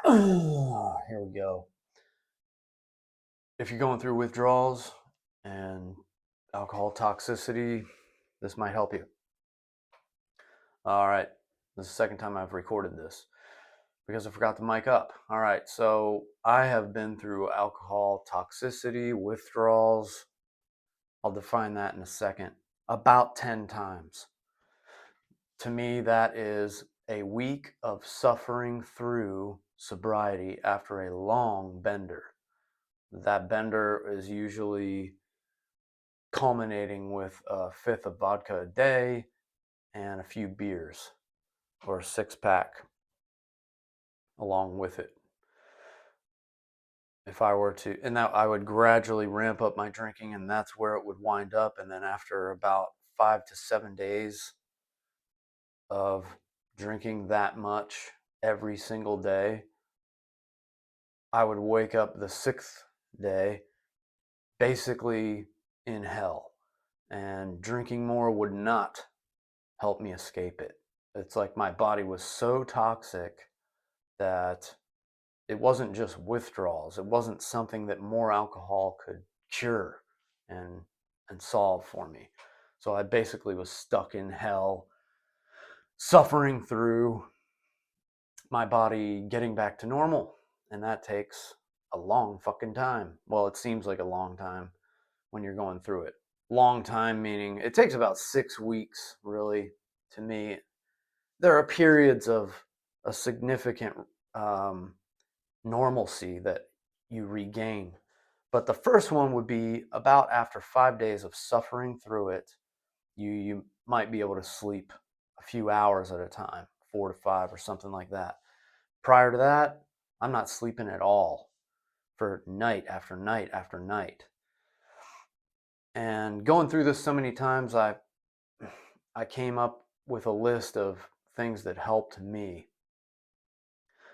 Here we go. If you're going through withdrawals and alcohol toxicity, this might help you. All right. This is the second time I've recorded this because I forgot the mic up. All right. So I have been through alcohol toxicity, withdrawals. I'll define that in a second. About 10 times. To me, that is a week of suffering through sobriety after a long bender. That bender is usually culminating with a fifth of vodka a day and a few beers or a six-pack along with it. If I were to, and that I would gradually ramp up my drinking, and that's where it would wind up. And then after about 5 to 7 days of drinking that much every single day, I would wake up the sixth day basically in hell, and drinking more would not help me escape it. It's like my body was so toxic that it wasn't just withdrawals. It wasn't something that more alcohol could cure and solve for me. So I basically was stuck in hell, suffering through my body getting back to normal. And that takes a long fucking time. Well, it seems like a long time when you're going through it. Long time meaning it takes about 6 weeks, really, to me. There are periods of a significant normalcy that you regain. But the first one would be about after 5 days of suffering through it, you might be able to sleep a few hours at a time, 4 to 5 or something like that. Prior to that, I'm not sleeping at all for night after night after night. And going through this so many times, I came up with a list of things that helped me.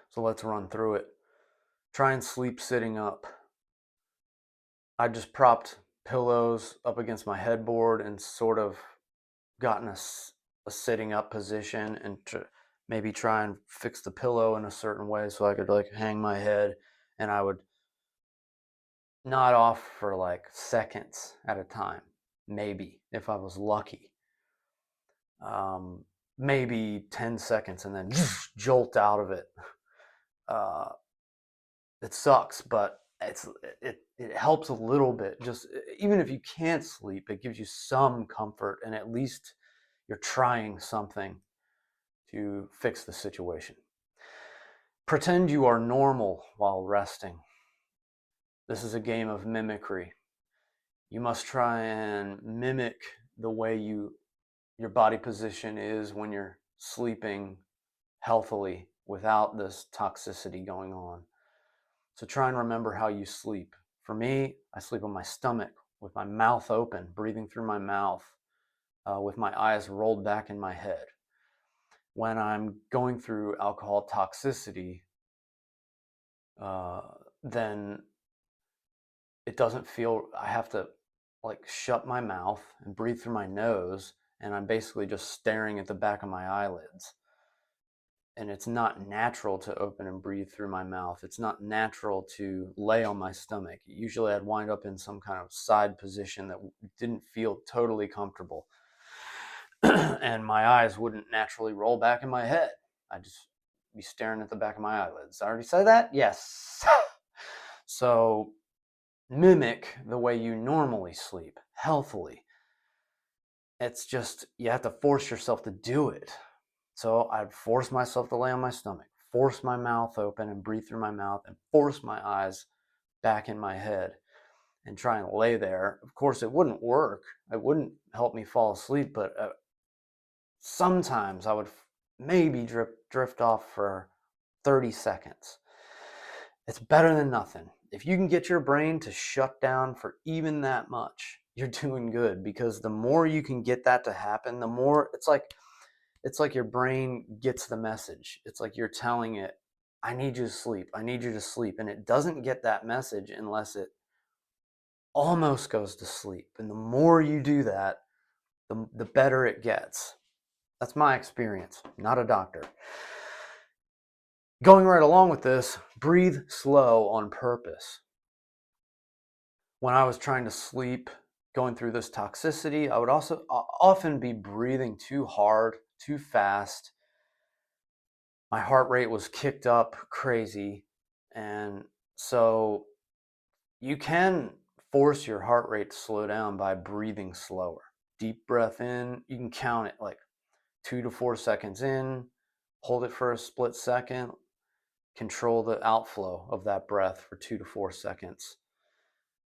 So let's run through it. Try and sleep sitting up. I just propped pillows up against my headboard and sort of gotten a sitting up position, and maybe try and fix the pillow in a certain way so I could like hang my head, and I would nod off for like seconds at a time, maybe if I was lucky. Maybe 10 seconds and then jolt out of it. Uh, it sucks, but it helps a little bit. Just even if you can't sleep, it gives you some comfort, and at least you're trying something to fix the situation. Pretend you are normal while resting. This is a game of mimicry. You must try and mimic the way your body position is when you're sleeping healthily without this toxicity going on. So try and remember how you sleep. For me, I sleep on my stomach with my mouth open, breathing through my mouth, with my eyes rolled back in my head. When I'm going through alcohol toxicity, then it doesn't feel, I have to like shut my mouth and breathe through my nose, and I'm basically just staring at the back of my eyelids. And it's not natural to open and breathe through my mouth. It's not natural to lay on my stomach. Usually I'd wind up in some kind of side position that didn't feel totally comfortable. And my eyes wouldn't naturally roll back in my head. I'd just be staring at the back of my eyelids. I already said that? Yes. So mimic the way you normally sleep, healthily. It's just, you have to force yourself to do it. So I'd force myself to lay on my stomach, force my mouth open and breathe through my mouth, and force my eyes back in my head and try and lay there. Of course, it wouldn't work. It wouldn't help me fall asleep, but sometimes I would maybe drift off for 30 seconds. It's better than nothing. If you can get your brain to shut down for even that much, you're doing good, because the more you can get that to happen, the more it's like your brain gets the message. It's like you're telling it, I need you to sleep. I need you to sleep. And it doesn't get that message unless it almost goes to sleep. And the more you do that, the better it gets. That's my experience, not a doctor. Going right along with this, breathe slow on purpose. When I was trying to sleep, going through this toxicity, I would also often be breathing too hard, too fast. My heart rate was kicked up crazy. And so you can force your heart rate to slow down by breathing slower. Deep breath in, you can count it like 2 to 4 seconds in, hold it for a split second, control the outflow of that breath for 2 to 4 seconds,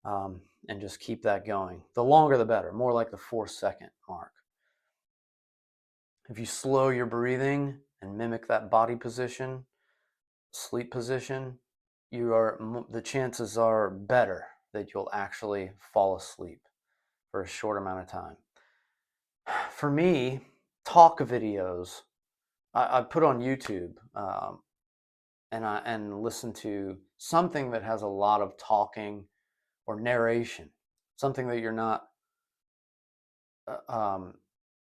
and just keep that going. The longer the better, more like the 4 second mark. If you slow your breathing and mimic that body position, sleep position, the chances are better that you'll actually fall asleep for a short amount of time. For me, talk videos, I put on YouTube, and listen to something that has a lot of talking or narration, something that you're not uh, um,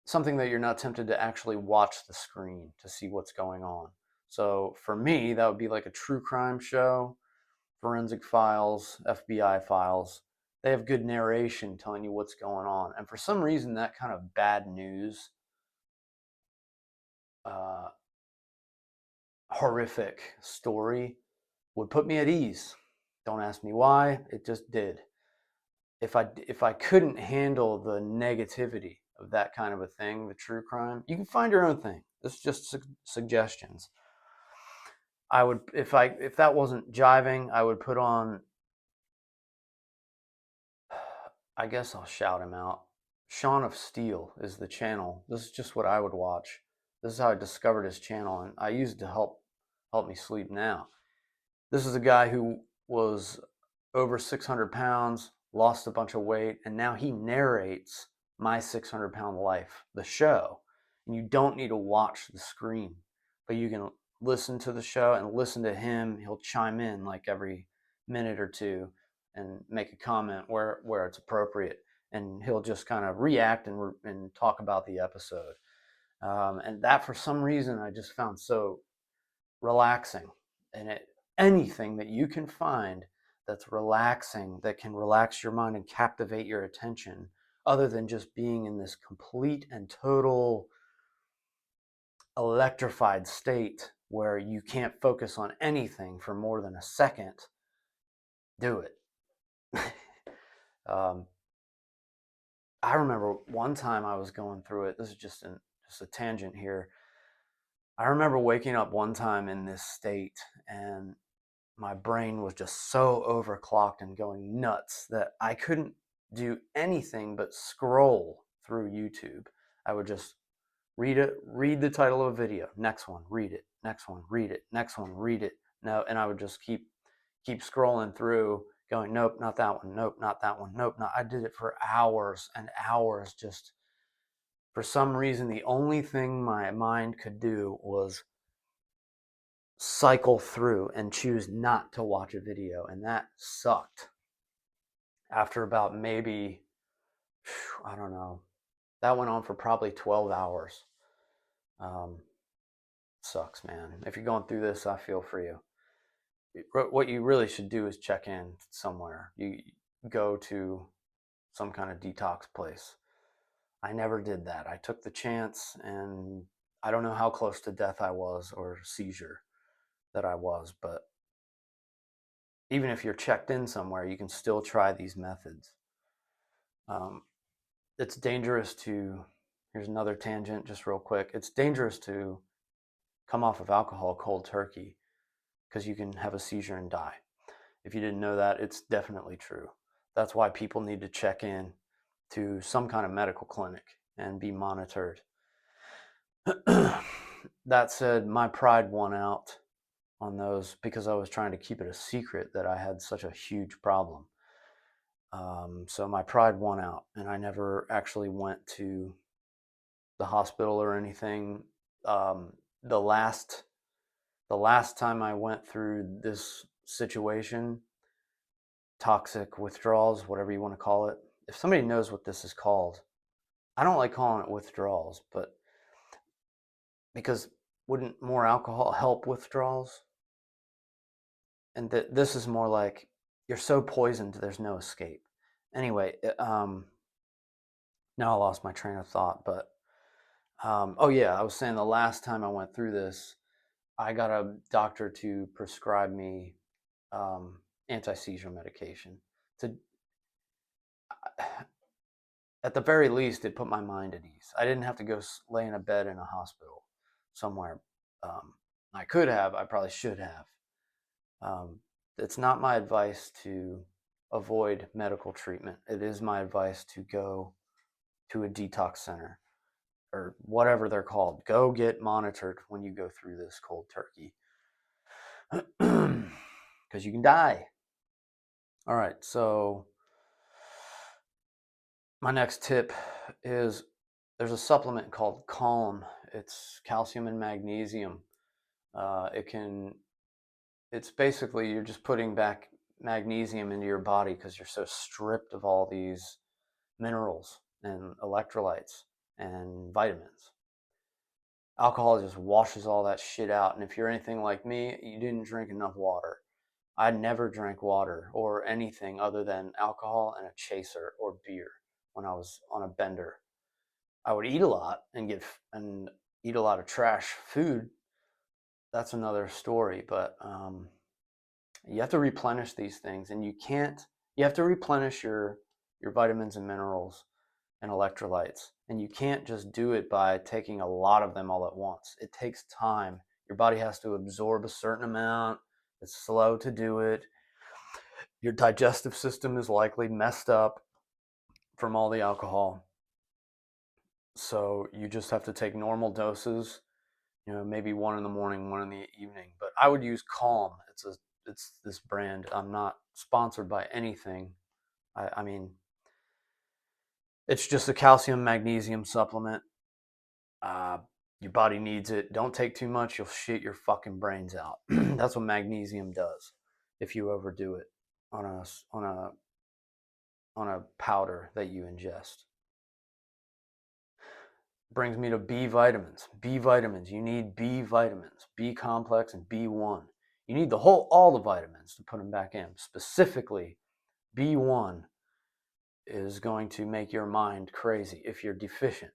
something that you're not tempted to actually watch the screen to see what's going on. So for me, that would be like a true crime show, forensic files, FBI files. They have good narration telling you what's going on. And for some reason, that kind of bad news, uh, horrific story would put me at ease. Don't ask me why, it just did. If I couldn't handle the negativity of that kind of a thing, the true crime, you can find your own thing. This is just suggestions. I would, if that wasn't jiving, I would put on, I guess I'll shout him out. Shaun of Steel is the channel. This is just what I would watch. This is how I discovered his channel, and I use it to help me sleep now. This is a guy who was over 600 pounds, lost a bunch of weight, and now he narrates My 600-Pound Life, the show. And you don't need to watch the screen, but you can listen to the show and listen to him. He'll chime in like every minute or two and make a comment where it's appropriate. And he'll just kind of react and talk about the episode. And that, for some reason, I just found so relaxing. And anything that you can find that's relaxing, that can relax your mind and captivate your attention, other than just being in this complete and total electrified state where you can't focus on anything for more than a second, do it. um, I remember one time I was going through it. This is just a tangent here. I remember waking up one time in this state, and my brain was just so overclocked and going nuts that I couldn't do anything but scroll through YouTube. I would just read the title of a video, next one, read it, next one, read it, next one, read it. No, and I would just keep scrolling through, going, nope, not that one, nope, not that one, nope, not. I did it for hours and hours. Just for some reason, the only thing my mind could do was cycle through and choose not to watch a video, and that sucked. After about maybe, I don't know, that went on for probably 12 hours. Sucks, man. If you're going through this, I feel for you. What you really should do is check in somewhere. You go to some kind of detox place. I never did that. I took the chance, and I don't know how close to death I was, or seizure that I was, but even if you're checked in somewhere, you can still try these methods. It's dangerous to, here's another tangent just real quick. It's dangerous to come off of alcohol cold turkey, because you can have a seizure and die. If you didn't know that, it's definitely true. That's why people need to check in to some kind of medical clinic and be monitored. That said, my pride won out on those, because I was trying to keep it a secret that I had such a huge problem. So my pride won out, and I never actually went to the hospital or anything. The last time I went through this situation, toxic withdrawals, whatever you want to call it. If somebody knows what this is called, I don't like calling it withdrawals, but because wouldn't more alcohol help withdrawals? and this is more like you're so poisoned, there's no escape. Anyway, now I lost my train of thought, but oh yeah, I was saying the last time I went through this, I got a doctor to prescribe me anti-seizure medication. To at the very least, it put my mind at ease. I didn't have to go lay in a bed in a hospital somewhere. I could have. I probably should have. It's not my advice to avoid medical treatment. It is my advice to go to a detox center or whatever they're called. Go get monitored when you go through this cold turkey because you can die. All right, so my next tip is there's a supplement called Calm. It's calcium and magnesium. It's basically you're just putting back magnesium into your body because you're so stripped of all these minerals and electrolytes and vitamins. Alcohol just washes all that shit out. And if you're anything like me, you didn't drink enough water. I never drank water or anything other than alcohol and a chaser or beer when I was on a bender. I would eat a lot and eat a lot of trash food. That's another story, but you have to replenish these things, and you have to replenish your vitamins and minerals and electrolytes, and you can't just do it by taking a lot of them all at once. It takes time. Your body has to absorb a certain amount. It's slow to do it. Your digestive system is likely messed up from all the alcohol, so you just have to take normal doses, maybe one in the morning, one in the evening. But I would use Calm. It's this brand. I'm not sponsored by anything. I mean, it's just a calcium magnesium supplement. Your body needs it. Don't take too much. You'll shit your fucking brains out. That's what magnesium does if you overdo it on a powder that you ingest. Brings me to B vitamins. B vitamins. You need B vitamins, B complex and B1. You need all the vitamins to put them back in. Specifically, B1 is going to make your mind crazy if you're deficient.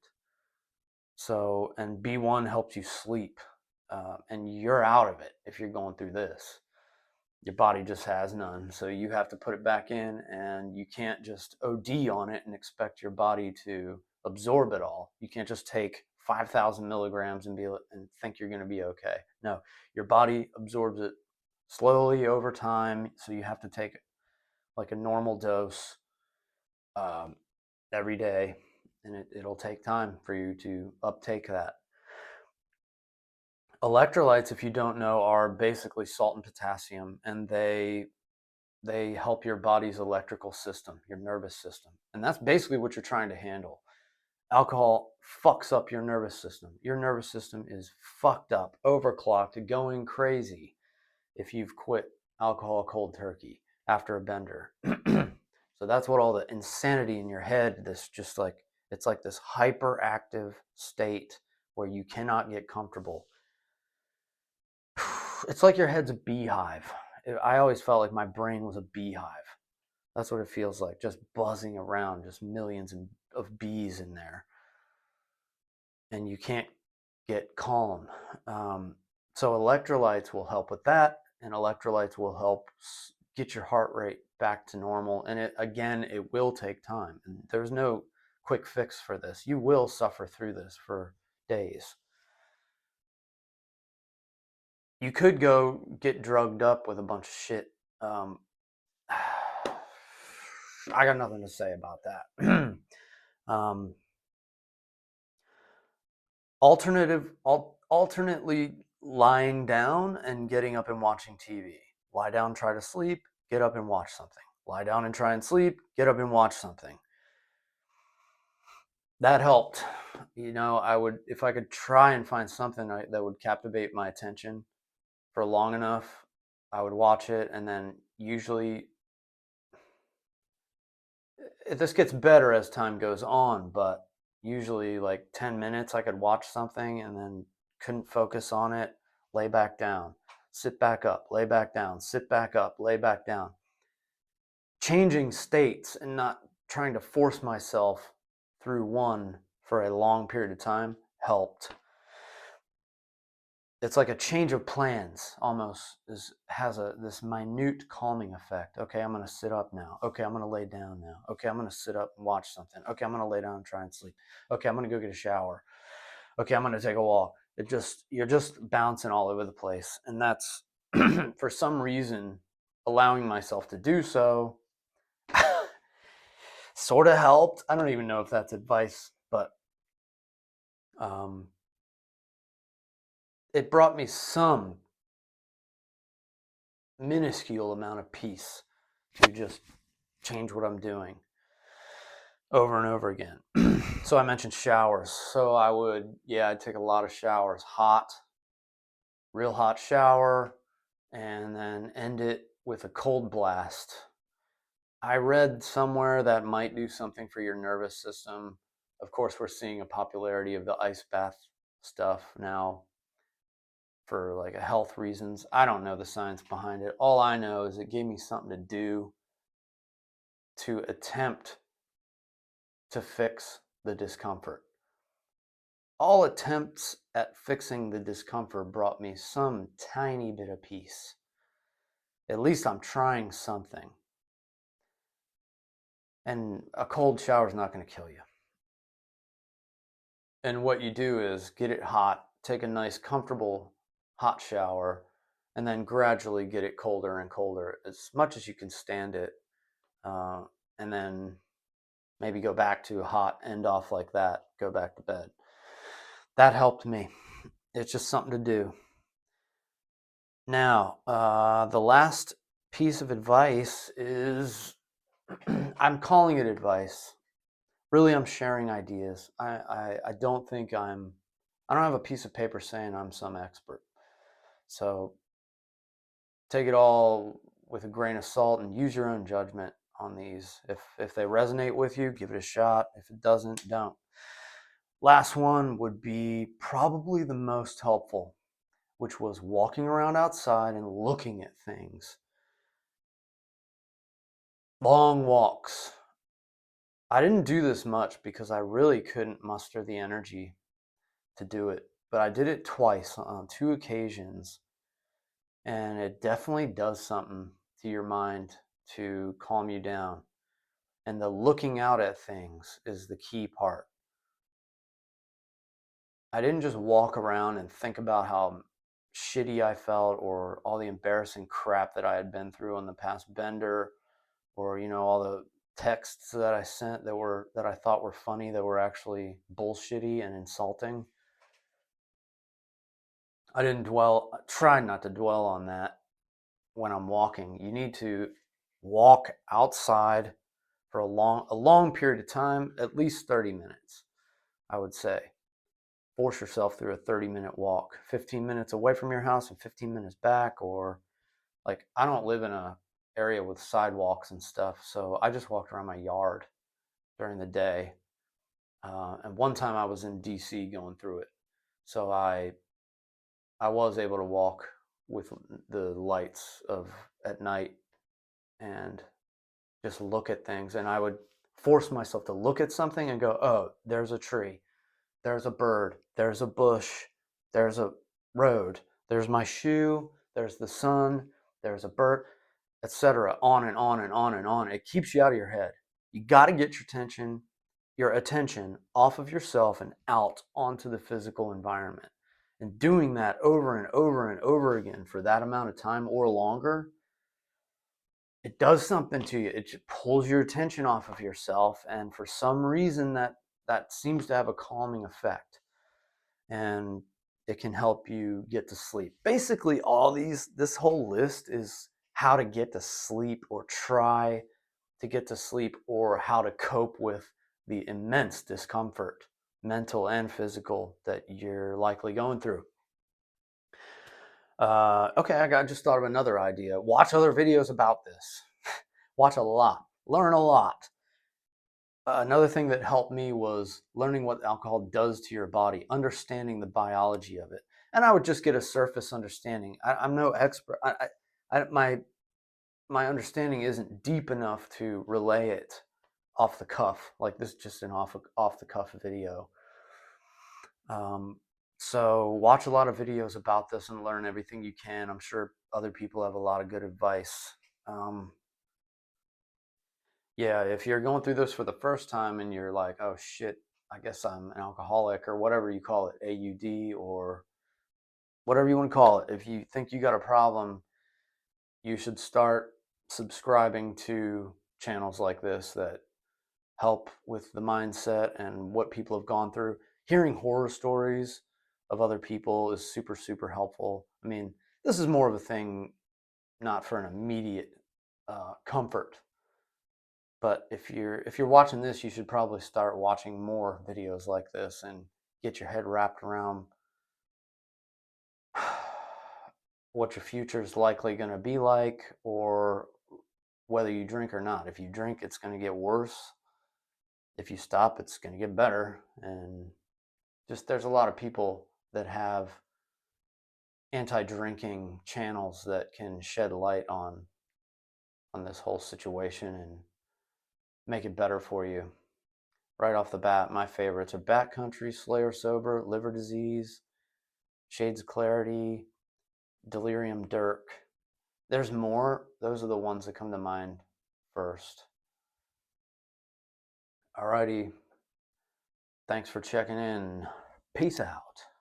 So, and B1 helps you sleep, and you're out of it if you're going through this. Your body just has none, so you have to put it back in, and you can't just OD on it and expect your body to absorb it all. You can't just take 5,000 milligrams and think you're going to be okay. No, your body absorbs it slowly over time, so you have to take like a normal dose every day, and it'll take time for you to uptake that. Electrolytes, if you don't know, are basically salt and potassium, and they help your body's electrical system, your nervous system. And that's basically what you're trying to handle. Alcohol fucks up your nervous system. Your nervous system is fucked up, overclocked, going crazy if you've quit alcohol cold turkey after a bender. So that's what all the insanity in your head, it's like this hyperactive state where you cannot get comfortable. It's like your head's a beehive. I always felt like my brain was a beehive. That's what it feels like, just buzzing around, just millions of bees in there. And you can't get calm. So electrolytes will help with that, and electrolytes will help get your heart rate back to normal. And it will take time. And there's no quick fix for this. You will suffer through this for days. You could go get drugged up with a bunch of shit. I got nothing to say about that. Alternately lying down and getting up and watching TV. Lie down, try to sleep, get up and watch something. Lie down and try and sleep, get up and watch something. That helped. If I could try and find something that would captivate my attention for long enough, I would watch it, and then usually this gets better as time goes on, but usually like 10 minutes I could watch something and then couldn't focus on it, lay back down. sit back up, lay back down, sit back up, lay back down. Changing states and not trying to force myself through one for a long period of time helped. It's like a change of plans almost has this minute calming effect. Okay, I'm going to sit up now. Okay, I'm going to lay down now. Okay, I'm going to sit up and watch something. Okay, I'm going to lay down and try and sleep. Okay, I'm going to go get a shower. Okay, I'm going to take a walk. You're just bouncing all over the place. And that's for some reason allowing myself to do so sort of helped. I don't even know if that's advice, but it brought me some minuscule amount of peace to just change what I'm doing over and over again. So I mentioned showers. So I'd take a lot of showers, hot, real hot shower, and then end it with a cold blast. I read somewhere that might do something for your nervous system. Of course, we're seeing a popularity of the ice bath stuff now for like health reasons. I don't know the science behind it. All I know is it gave me something to do to attempt to fix the discomfort. All attempts at fixing the discomfort brought me some tiny bit of peace. At least I'm trying something. And a cold shower is not going to kill you. And what you do is get it hot, take a nice, comfortable hot shower, and then gradually get it colder and colder as much as you can stand it. And then maybe go back to hot, end off like that, go back to bed. That helped me. It's just something to do. Now, the last piece of advice is I'm calling it advice. Really, I'm sharing ideas. I don't think I don't have a piece of paper saying I'm some expert. So take it all with a grain of salt and use your own judgment on these. If they resonate with you, give it a shot. If it doesn't, don't. Last one would be probably the most helpful, which was walking around outside and looking at things. Long walks. I didn't do this much because I really couldn't muster the energy to do it, but I did it twice on 2 occasions, and it definitely does something to your mind to calm you down. And the looking out at things is the key part. I didn't just walk around and think about how shitty I felt or all the embarrassing crap that I had been through on the past bender, or all the texts that I sent that I thought were funny that were actually bullshitty and insulting. I didn't try not to dwell on that when I'm walking. You need to walk outside for a long period of time, at least 30 minutes, I would say. Force yourself through a 30-minute walk, 15 minutes away from your house and 15 minutes back. Or like, I don't live in a area with sidewalks and stuff, so I just walked around my yard during the day. And one time I was in DC going through it, so I was able to walk with the lights of at night and just look at things. And I would force myself to look at something and go, oh, there's a tree, there's a bird, there's a bush, there's a road, there's my shoe, there's the sun, there's a bird, etc. On and on and on and on. It keeps you out of your head. You got to get your attention off of yourself and out onto the physical environment. And doing that over and over and over again for that amount of time or longer, it does something to you. It just pulls your attention off of yourself, and for some reason that seems to have a calming effect, and it can help you get to sleep. Basically, this whole list is how to get to sleep or try to get to sleep, or how to cope with the immense discomfort, mental and physical, that you're likely going through. Okay, I just thought of another idea. Watch other videos about this. Watch a lot. Learn a lot. Another thing that helped me was learning what alcohol does to your body, understanding the biology of it. and I would just get a surface understanding. I'm no expert. My understanding isn't deep enough to relay it off the cuff. Like this, is just an off the cuff video. Um, so watch a lot of videos about this and learn everything you can. I'm sure other people have a lot of good advice. Um, yeah, if you're going through this for the first time and you're like, oh shit, I guess I'm an alcoholic or whatever you call it, AUD or whatever you want to call it. If you think you got a problem, you should start subscribing to channels like this that help with the mindset and what people have gone through. Hearing horror stories of other people is super, super helpful. I mean, this is more of a thing not for an immediate comfort. But if you're watching this, you should probably start watching more videos like this and get your head wrapped around what your future is likely going to be like, or whether you drink or not. If you drink, it's going to get worse. If you stop, it's going to get better. And just there's a lot of people that have anti-drinking channels that can shed light on this whole situation and make it better for you. Right off the bat, my favorites are Backcountry, Slayer Sober, Liver Disease, Shades of Clarity, Delirium Dirk. There's more. Those are the ones that come to mind first. Alrighty. Thanks for checking in. Peace out.